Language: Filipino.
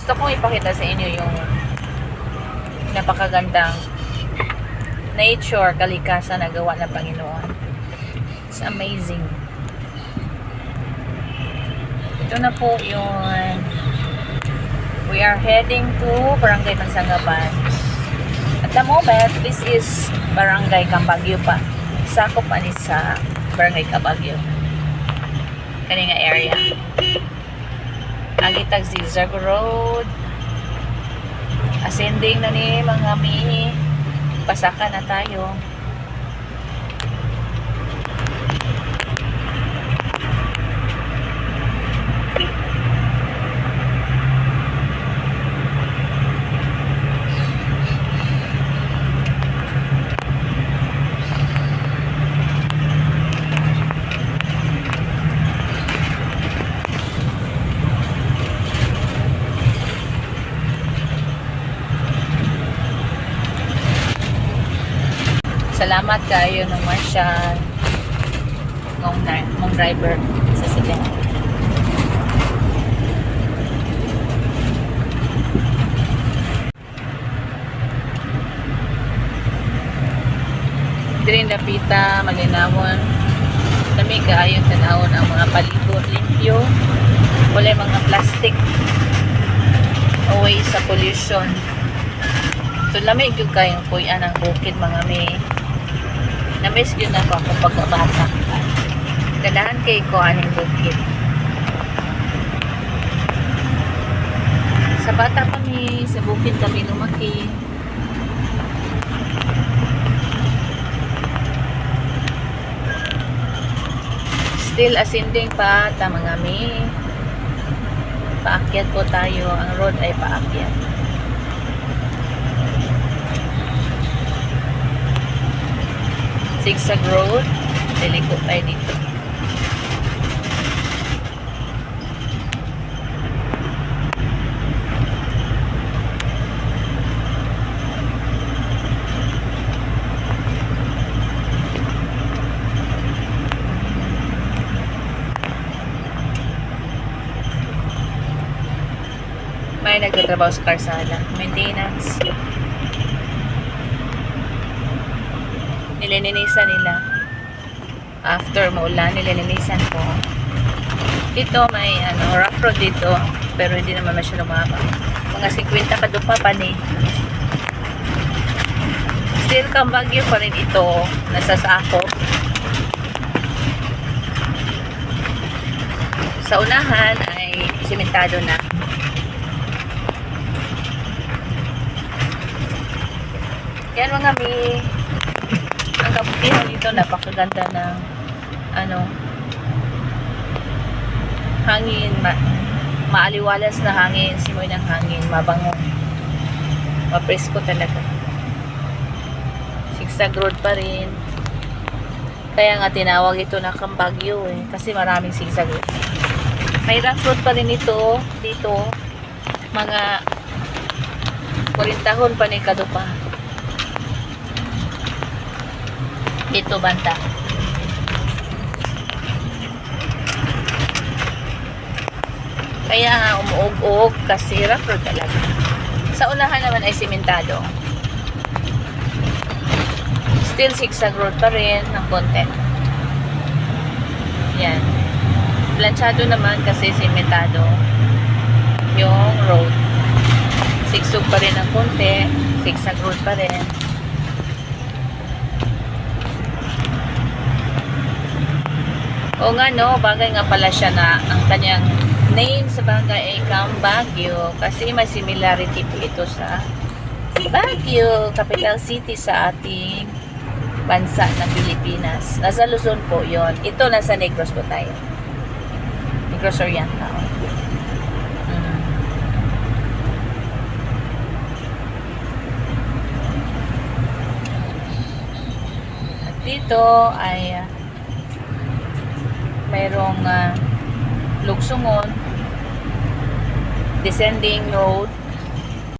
Gusto kong ipakita sa inyo yung napakagandang nature, kalikasan na gawa ng Panginoon. It's amazing. Ito na po yung we are heading to Barangay Mansangaban. At the moment, this is Barangay Cambagyo pa. Sakop ani sa Barangay Cambagyo. Kani nga area. Ang itag zigzag road. Ascending na ni mga pasaka na tayo. Salamat kayo ng Marshall mong driver sa sila. Dirin dapita, malinawon. Dami kaayon tanawon ang mga palibot limpyo. Wala mga plastic away sa pollution. So lamig yung kayong puyan ang bukid mga may. Na-miss yun ako kapag bata. Ganahan kay ko aning bukid. Sa bata kami, sa bukid kami lumaki. Still ascending pa, mga mi. Paakyat po tayo. Ang road ay paakyat. Zigzag road. Liliko tayo dito. May nagtatrabaho sa karsada. Maintenance. Nililinisan nila. After maulan, nililinisan ko. Dito may rough road dito. Pero hindi naman masyadong mahaba. Mga 50 kadupa pa ni. Still Cambagyo pa rin ito. Nasa sako. Sa unahan ay simentado na. Yan mga mi. Ang kabutihan dito, napakaganda ng hangin, maaliwalas na hangin, simoy ng hangin, mabango, mapresko talaga. Zigzag road pa rin, kaya nga tinawag ito na Cambagyo kasi maraming zigzag road. May rough road pa rin ito dito, mga 40 tahon pa ni kadupa dito banda. Kaya nga umuog-og kasi rough road talaga. Sa unahan naman ay simentado. Still zigzag road pa rin ng konti. Yan. Planchado naman kasi simentado yung road. Sigsog pa rin ng konti. Zigzag road pa rin. O nga no, bagay nga pala siya na ang kanyang name sa bagay ay Cambagyo kasi may similarity po ito sa Baguio, capital city sa ating bansa ng Pilipinas. Nasa Luzon po yon. Ito nasa Negros po tayo. Negros Oriental. At dito ay mayroong lugsungon, descending road,